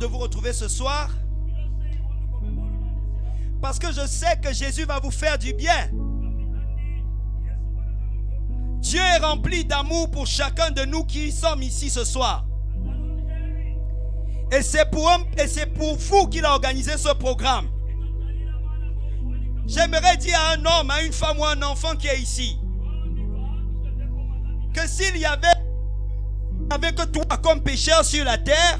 de vous retrouver ce soir parce que je sais que Jésus va vous faire du bien. Dieu est rempli d'amour pour chacun de nous qui sommes ici ce soir. Et c'est pour vous qu'il a organisé ce programme. J'aimerais dire à un homme, à une femme ou à un enfant qui est ici que s'il y avait que toi comme pécheur sur la terre,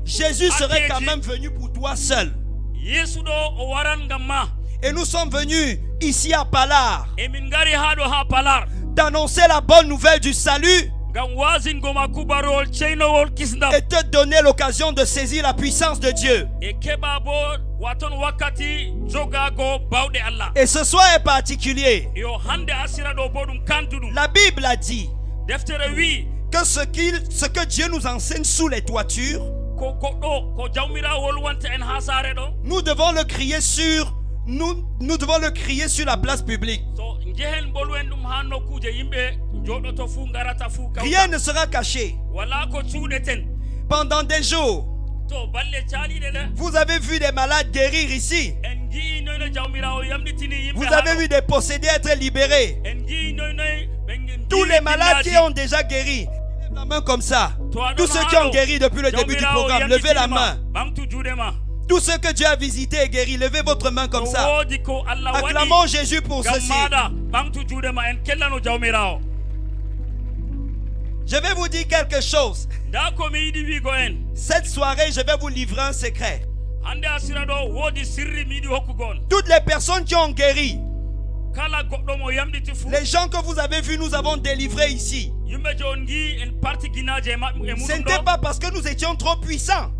Jésus serait quand même venu pour toi seul. Et nous sommes venus ici à Palar d'annoncer la bonne nouvelle du salut et te donner l'occasion de saisir la puissance de Dieu. Et ce soir est particulier. La Bible a dit que ce que Dieu nous enseigne sous les toitures, nous devons le crier sur la place publique. Rien ne sera caché. Pendant des jours, vous avez vu des malades guérir ici. Vous avez vu des possédés être libérés. Tous les malades qui ont déjà guéri, levez la main comme ça. Tous ceux qui ont guéri depuis le début du programme, levez la main. Tous ceux que Dieu a visités et guéris, levez votre main comme ça. Acclamons Jésus pour ceci. Je vais vous dire quelque chose. Cette soirée, je vais vous livrer un secret. Toutes les personnes qui ont guéri, les gens que vous avez vus, nous avons délivrés ici. Ce n'était pas parce que nous étions trop puissants,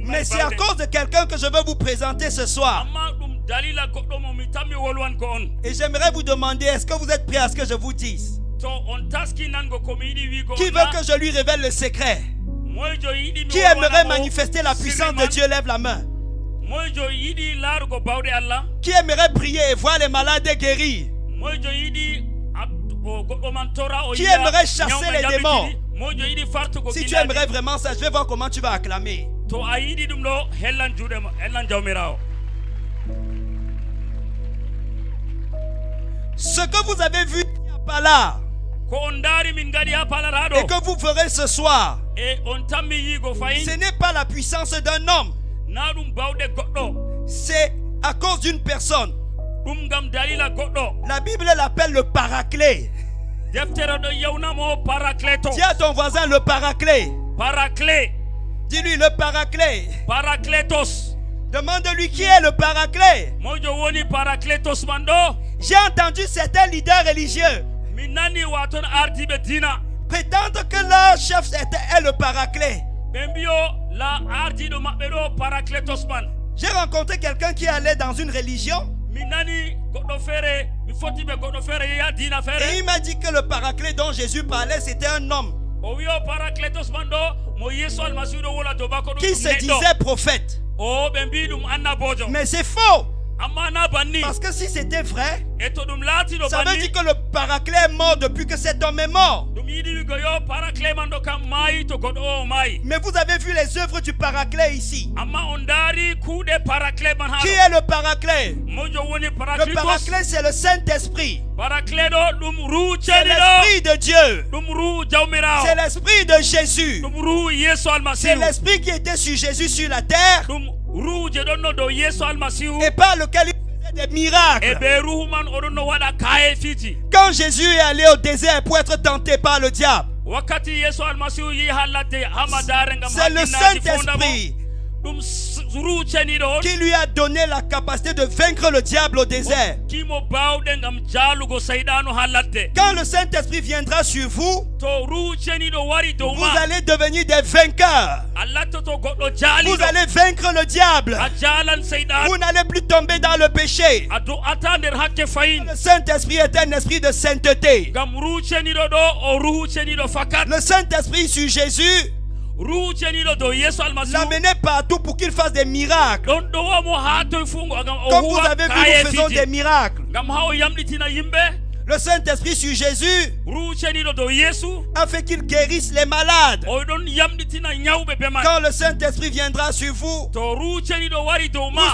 mais c'est à cause de quelqu'un que je veux vous présenter ce soir. Et j'aimerais vous demander, est-ce que vous êtes prêts à ce que je vous dise? Qui veut que je lui révèle le secret? Qui aimerait manifester la puissance de Dieu? Lève la main. Qui aimerait prier et voir les malades guéris? Qui aimerait chasser les démons? Si tu aimerais vraiment ça, je vais voir comment tu vas acclamer. Ce que vous avez vu à Palar et que vous ferez ce soir, ce n'est pas la puissance d'un homme. C'est à cause d'une personne. La Bible l'appelle le paraclet. Dis à ton voisin le paraclet. Dis-lui le paraclet. Demande-lui qui est le paraclet. J'ai entendu certains leaders religieux prétendre que leur chef est le paraclet. J'ai rencontré quelqu'un qui allait dans une religion et il m'a dit que le paraclet dont Jésus parlait, c'était un homme qui se disait prophète. Mais c'est faux. Parce que si c'était vrai, ça veut dire que le paraclet est mort depuis que cet homme est mort. Mais vous avez vu les œuvres du paraclet ici. Qui est le paraclet? Le paraclet, c'est le Saint-Esprit. C'est l'Esprit de Dieu. C'est l'Esprit de Jésus. C'est l'Esprit qui était sur Jésus sur la terre et par lequel il faisait des miracles. Quand Jésus est allé au désert pour être tenté par le diable, c'est le Saint-Esprit qui lui a donné la capacité de vaincre le diable au désert. Quand le Saint-Esprit viendra sur vous, vous allez devenir des vainqueurs. Vous allez vaincre le diable. Vous n'allez plus tomber dans le péché. Le Saint-Esprit est un esprit de sainteté. Le Saint-Esprit sur Jésus l'amener partout pour qu'il fasse des miracles. Comme vous avez vu, nous faisons des miracles. Le Saint-Esprit sur Jésus a fait qu'il guérisse les malades. Quand le Saint-Esprit viendra sur vous, vous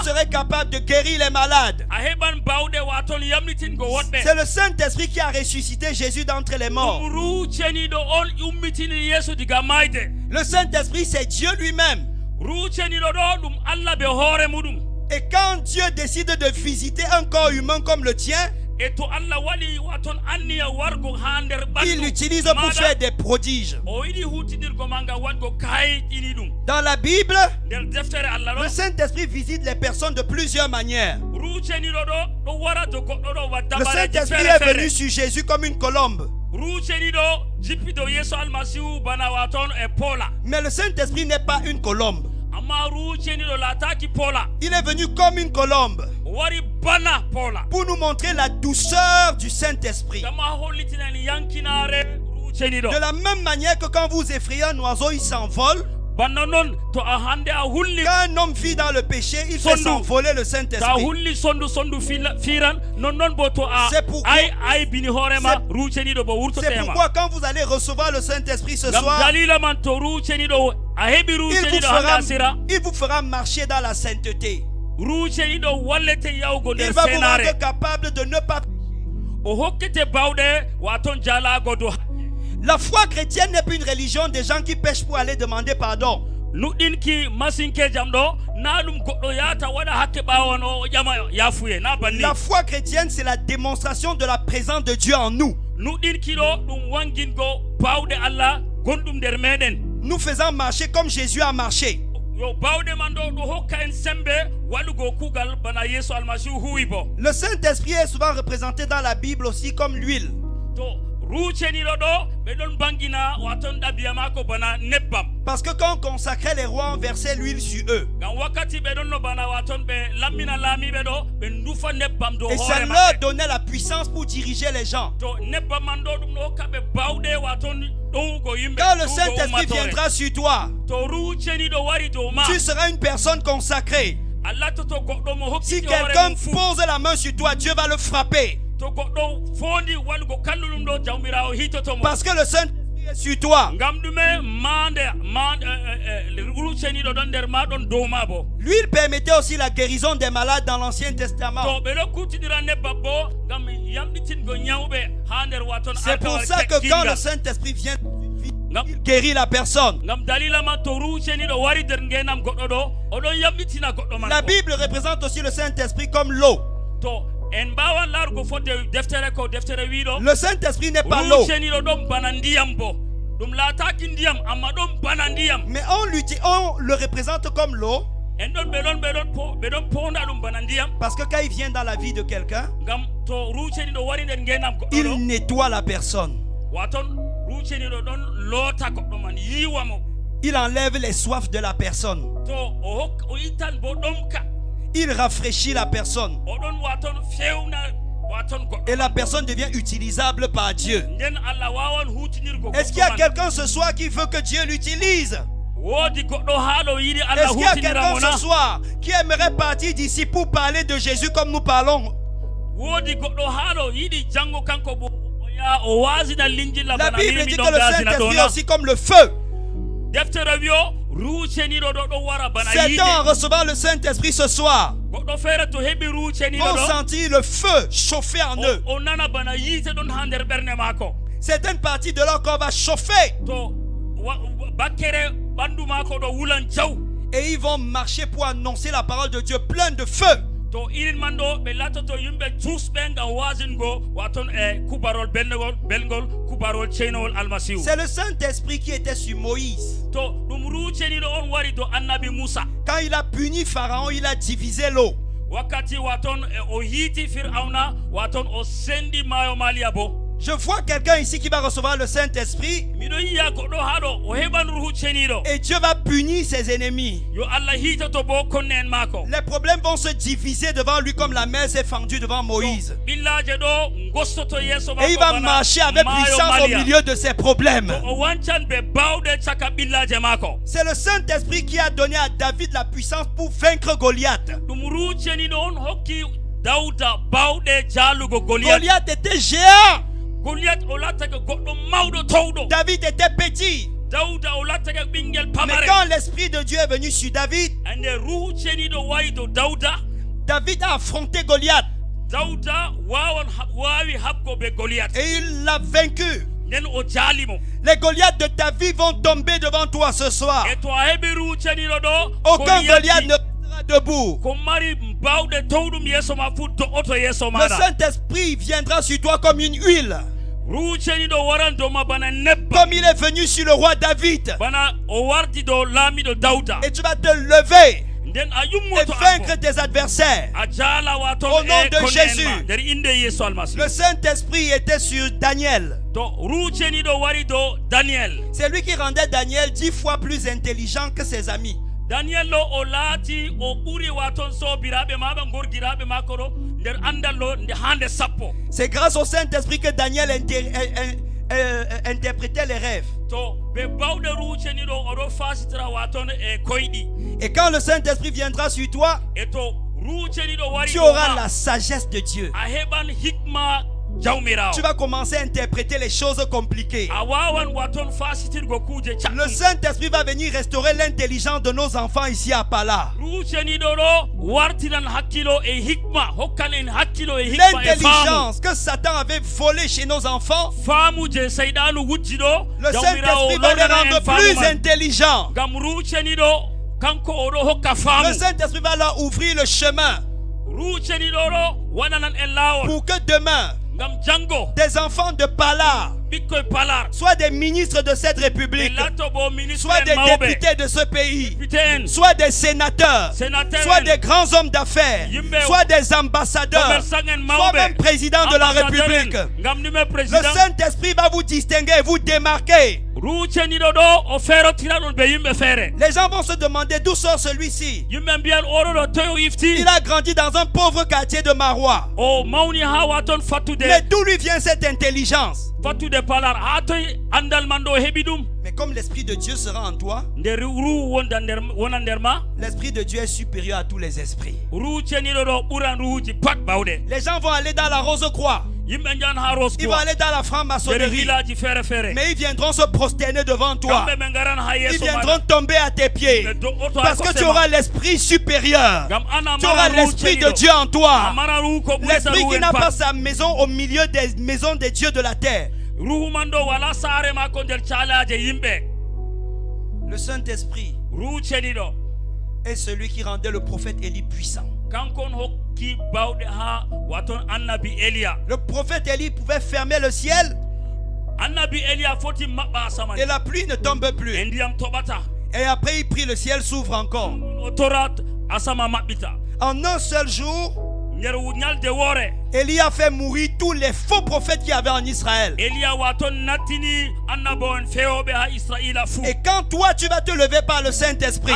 serez capable de guérir les malades. C'est le Saint-Esprit qui a ressuscité Jésus d'entre les morts. Le Saint-Esprit, c'est Dieu lui-même. Et quand Dieu décide de visiter un corps humain comme le tien, il l'utilise pour faire des prodiges. Dans la Bible, le Saint-Esprit visite les personnes de plusieurs manières. Le Saint-Esprit est venu sur Jésus comme une colombe. Mais le Saint-Esprit n'est pas une colombe. Il est venu comme une colombe pour nous montrer la douceur du Saint-Esprit. De la même manière que quand vous effrayez un oiseau, il s'envole. Quand un homme vit dans le péché, il fait s'envoler le Saint-Esprit. C'est pourquoi quand vous allez recevoir le Saint-Esprit ce soir, il vous fera marcher dans la sainteté. Il va vous rendre capable de ne pas pécher. La foi chrétienne n'est plus une religion des gens qui pêchent pour aller demander pardon. La foi chrétienne, c'est la démonstration de la présence de Dieu en nous. Nous faisons marcher comme Jésus a marché. Le Saint-Esprit est souvent représenté dans la Bible aussi comme l'huile. Parce que quand on consacrait les rois, on versait l'huile sur eux. Et ça leur donnait la puissance pour diriger les gens. Quand le Saint-Esprit viendra sur toi, tu seras une personne consacrée. Si quelqu'un pose la main sur toi, Dieu va le frapper. Parce que le Saint-Esprit est sur toi. L'huile permettait aussi la guérison des malades dans l'Ancien Testament. C'est pour ça que quand le Saint-Esprit vient, il guérit la personne. La Bible représente aussi le Saint-Esprit comme l'eau. Le Saint-Esprit n'est pas l'eau. Mais on le représente comme l'eau. Parce que quand il vient dans la vie de quelqu'un, il nettoie la personne. Il enlève les soifs de la personne. Il rafraîchit la personne. Et la personne devient utilisable par Dieu. Est-ce qu'il y a quelqu'un ce soir qui veut que Dieu l'utilise? Est-ce qu'il y a quelqu'un ce soir qui aimerait partir d'ici pour parler de Jésus comme nous parlons? La Bible dit que le Saint-Esprit est aussi comme le feu. Certains en recevant le Saint-Esprit ce soir vont sentir le feu chauffer en eux. Certaines parties de leur corps vont chauffer. Et ils vont marcher pour annoncer la parole de Dieu plein de feu. C'est le Saint-Esprit qui était sur Moïse. Quand il a puni Pharaon, il a divisé l'eau. Je vois quelqu'un ici qui va recevoir le Saint-Esprit. Et Dieu va punir ses ennemis. Les problèmes vont se diviser devant lui comme la mer s'est fendue devant Moïse. Et il va marcher avec puissance au milieu de ses problèmes. C'est le Saint-Esprit qui a donné à David la puissance pour vaincre Goliath. Goliath était géant. David était petit. Mais quand l'Esprit de Dieu est venu sur David, David a affronté Goliath. Et il l'a vaincu. Les Goliaths de ta vie vont tomber devant toi ce soir. Aucun Goliath ne restera debout. Le Saint-Esprit viendra sur toi comme une huile. Comme il est venu sur le roi David. Et tu vas te lever et vaincre tes adversaires. Au nom de Jésus. Le Saint-Esprit était sur Daniel. C'est lui qui rendait Daniel 10 fois plus intelligent que ses amis. C'est grâce au Saint-Esprit que Daniel interprétait les rêves. Et quand le Saint-Esprit viendra sur toi, tu auras la sagesse de Dieu. Tu vas commencer à interpréter les choses compliquées. Le Saint-Esprit va venir restaurer l'intelligence de nos enfants ici à Pala. L'intelligence que Satan avait volée chez nos enfants, le Saint-Esprit va les rendre plus intelligents. Le Saint-Esprit va leur ouvrir le chemin pour que demain des enfants de Pala soient des ministres de cette république, soit des députés de ce pays, soit des sénateurs, soit des grands hommes d'affaires, soit des ambassadeurs, soit même président de la République. Le Saint-Esprit va vous distinguer et vous démarquer. Les gens vont se demander d'où sort celui-ci. Il a grandi dans un pauvre quartier de Marois. Mais d'où lui vient cette intelligence? Mais comme l'Esprit de Dieu sera en toi, l'Esprit de Dieu est supérieur à tous les esprits. Les gens vont aller dans la Rose-Croix. Ils vont aller dans la franc-maçonnerie. Mais ils viendront se prosterner devant toi. Ils viendront tomber à tes pieds. Parce que tu auras l'esprit supérieur. Tu auras l'esprit de Dieu en toi. L'esprit qui n'a pas sa maison au milieu des maisons des dieux de la terre. Le Saint-Esprit est celui qui rendait le prophète Élie puissant. Le prophète Élie pouvait fermer le ciel et la pluie ne tombe plus. Et après il prie, le ciel s'ouvre encore. En un seul jour, Élie a fait mourir tous les faux prophètes qu'il y avait en Israël. Et quand toi tu vas te lever par le Saint-Esprit,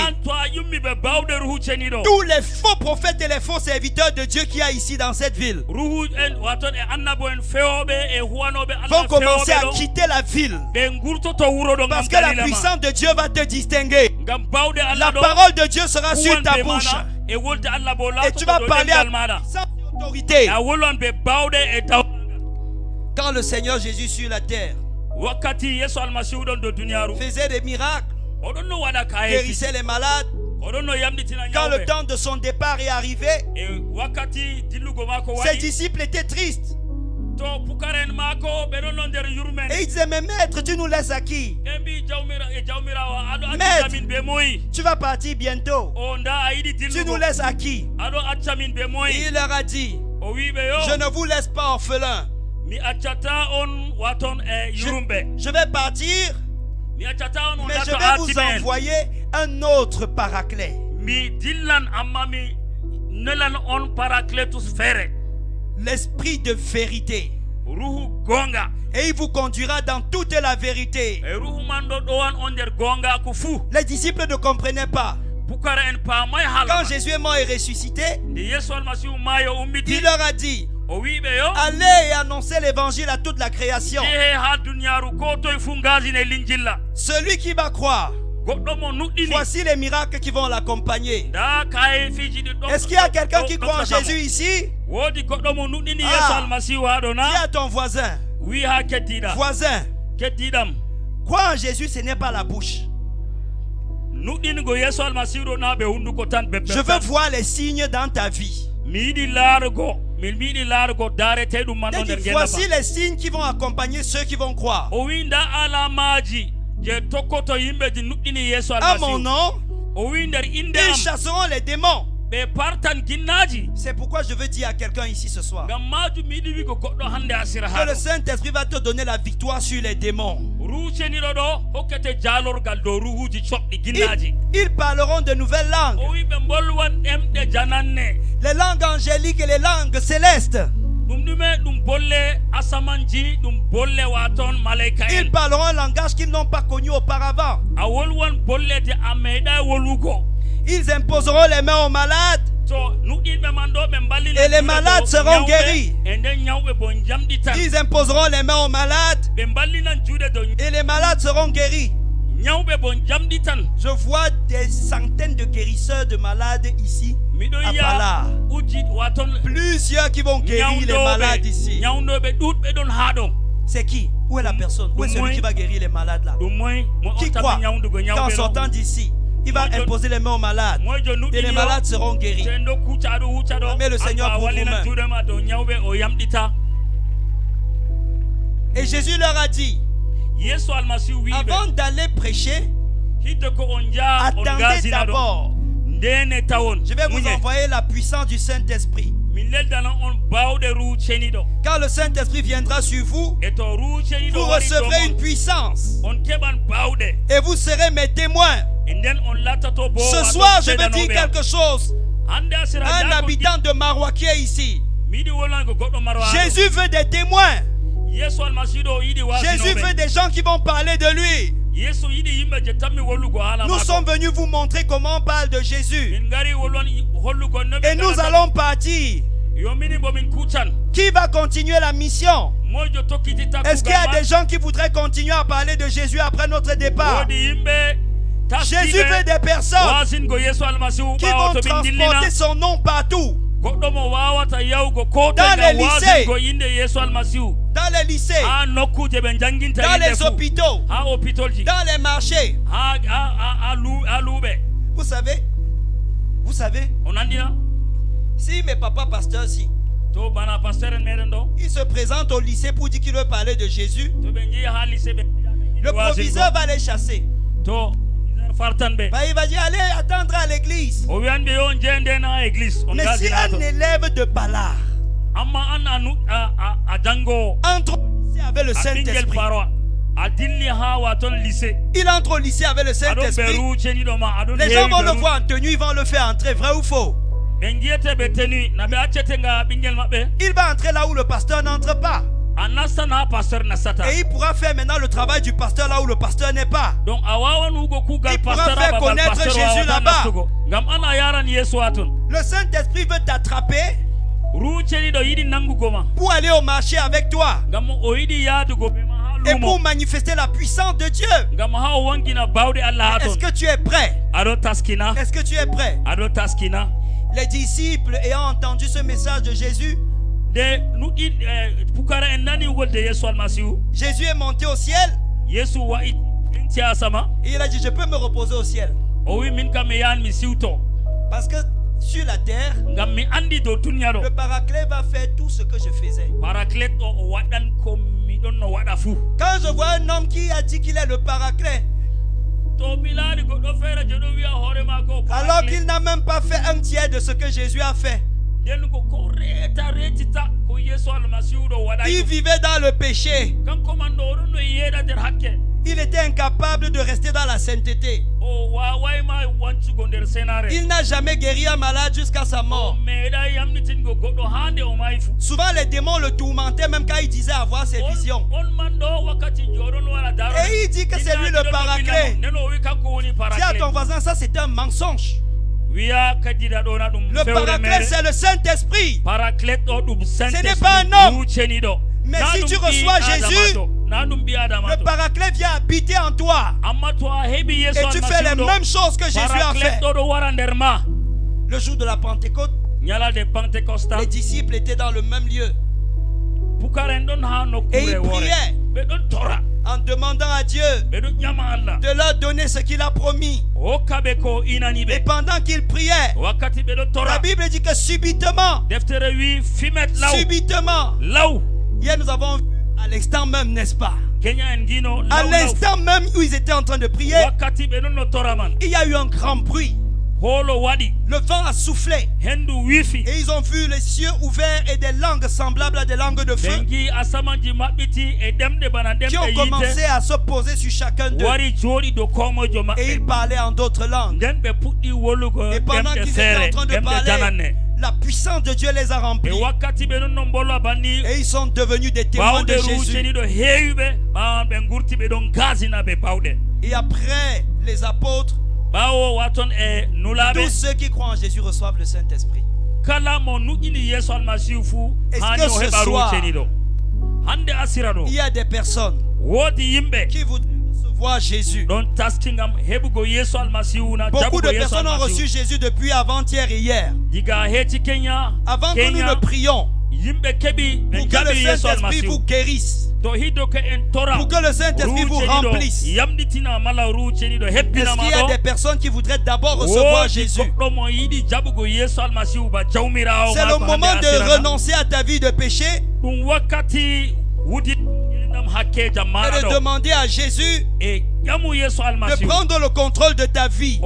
tous les faux prophètes et les faux serviteurs de Dieu qu'il y a ici dans cette ville vont commencer à quitter la ville. Parce que la puissance de Dieu va te distinguer. La parole de Dieu sera sur ta bouche. Et tu vas parler sans autorité. Quand le Seigneur Jésus sur la terre faisait des miracles, guérissait les malades, quand le temps de son départ est arrivé, ses disciples étaient tristes. Et il disait, mais maître, tu nous laisses à qui? Maître, tu vas partir bientôt. Tu nous laisses à qui? Et il leur a dit, je ne vous laisse pas orphelins. Je vais partir, mais je vais vous envoyer un autre paraclet. L'esprit de vérité. Et il vous conduira dans toute la vérité. Les disciples ne comprenaient pas. Quand Jésus est mort et ressuscité, il leur a dit, allez et annoncez l'évangile à toute la création. Celui qui va croire Voici les miracles qui vont l'accompagner. Est-ce qu'il y a quelqu'un qui croit en Jésus ici? Dis à ton voisin. Voisin, croire en Jésus, ce n'est pas la bouche. Je veux voir les signes dans ta vie. Voici les signes qui vont accompagner ceux qui vont croire. À mon nom, ils chasseront les démons. C'est pourquoi je veux dire à quelqu'un ici ce soir que le Saint-Esprit va te donner la victoire sur les démons. Ils parleront de nouvelles langues, les langues angéliques et les langues célestes. Ils parleront un langage qu'ils n'ont pas connu auparavant. Ils imposeront les mains aux malades et les malades seront guéris. Ils imposeront les mains aux malades et les malades seront guéris. Je vois des centaines de guérisseurs de malades ici à Pala. Plusieurs qui vont guérir les malades ici. C'est qui? Où est la personne? Où est celui qui va guérir les malades là? Qui croit qu'en sortant d'ici, il va imposer les mains aux malades et les malades seront guéris? Mais le Seigneur pour vous-même. Et Jésus leur a dit, avant d'aller prêcher, attendez d'abord. Je vais vous envoyer la puissance du Saint-Esprit. Quand le Saint-Esprit viendra sur vous, vous recevrez une puissance et vous serez mes témoins. Ce soir, je vais dire quelque chose à un habitant de Maroua qui est ici. Jésus veut des témoins. Jésus veut des gens qui vont parler de lui. Nous sommes venus vous montrer comment on parle de Jésus. Et nous allons partir. Qui va continuer la mission? Est-ce qu'il y a des gens qui voudraient continuer à parler de Jésus après notre départ? Jésus veut des personnes qui vont transporter son nom partout. Dans les lycées, dans les hôpitaux, dans les marchés. Vous savez, si mes papas pasteurs ici, il se présente au lycée pour dire qu'il veut parler de Jésus, le proviseur va les chasser. Il va dire allez attendre à l'église. Mais si un élève de Pala entre au lycée avec le Saint-Esprit, il entre au lycée avec le Saint-Esprit, les gens vont le voir en tenue, ils vont le faire entrer, vrai ou faux? Il va entrer là où le pasteur n'entre pas. Et il pourra faire maintenant le travail du pasteur là où le pasteur n'est pas. Il pourra faire connaître Jésus là-bas. Le Saint-Esprit veut t'attraper pour aller au marché avec toi et pour manifester la puissance de Dieu. Est-ce que tu es prêt? Est-ce que tu es prêt? Les disciples ayant entendu ce message de Jésus, Jésus est monté au ciel et il a dit je peux me reposer au ciel. Parce que sur la terre, le Paraclet va faire tout ce que je faisais. Quand je vois un homme qui a dit qu'il est le Paraclet, alors qu'il n'a même pas fait un tiers de ce que Jésus a fait. Il vivait dans le péché. Il était incapable de rester dans la sainteté. Il n'a jamais guéri un malade jusqu'à sa mort. Souvent les démons le tourmentaient même quand il disait avoir ses visions. Et il dit que c'est lui le Paraclet. Dis à ton voisin, ça c'est un mensonge. Le Paraclet c'est le Saint-Esprit. Ce n'est pas un homme. Mais si tu reçois Jésus, Le Paraclet vient habiter en toi. Et tu fais les mêmes choses que Jésus a fait. Le jour de la Pentecôte, les disciples étaient dans le même lieu. Et ils priaient en demandant à Dieu de leur donner ce qu'il a promis. Et pendant qu'ils priaient, la Bible dit que subitement, hier nous avons vu à l'instant même, n'est-ce pas? À l'instant même où ils étaient en train de prier, il y a eu un grand bruit. Le vent a soufflé et ils ont vu les cieux ouverts et des langues semblables à des langues de feu qui ont commencé à se poser sur chacun d'eux. Et ils parlaient en d'autres langues. Et pendant qu'ils étaient en train de parler, la puissance de Dieu les a remplis. Et ils sont devenus des témoins de Jésus. Et après les apôtres, tous ceux qui croient en Jésus reçoivent le Saint-Esprit. Est-ce que ce soir, il y a des personnes qui voudraient recevoir Jésus? Beaucoup de personnes ont reçu Jésus depuis avant-hier et hier. Avant que nous ne prions, pour que le Saint-Esprit vous guérisse, pour que le Saint-Esprit vous remplisse. Est-ce qu'il y a des personnes qui voudraient d'abord recevoir Jésus? C'est le moment de renoncer à ta vie de péché et de demander à Jésus de prendre le contrôle de ta vie.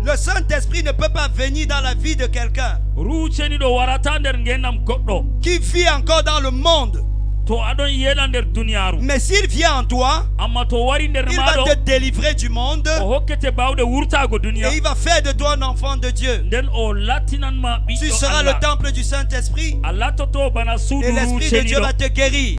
Le Saint-Esprit ne peut pas venir dans la vie de quelqu'un qui vit encore dans le monde. Mais s'il vient en toi, il va te délivrer du monde et il va faire de toi un enfant de Dieu. Tu seras le temple du Saint-Esprit et l'Esprit de Dieu va te guérir.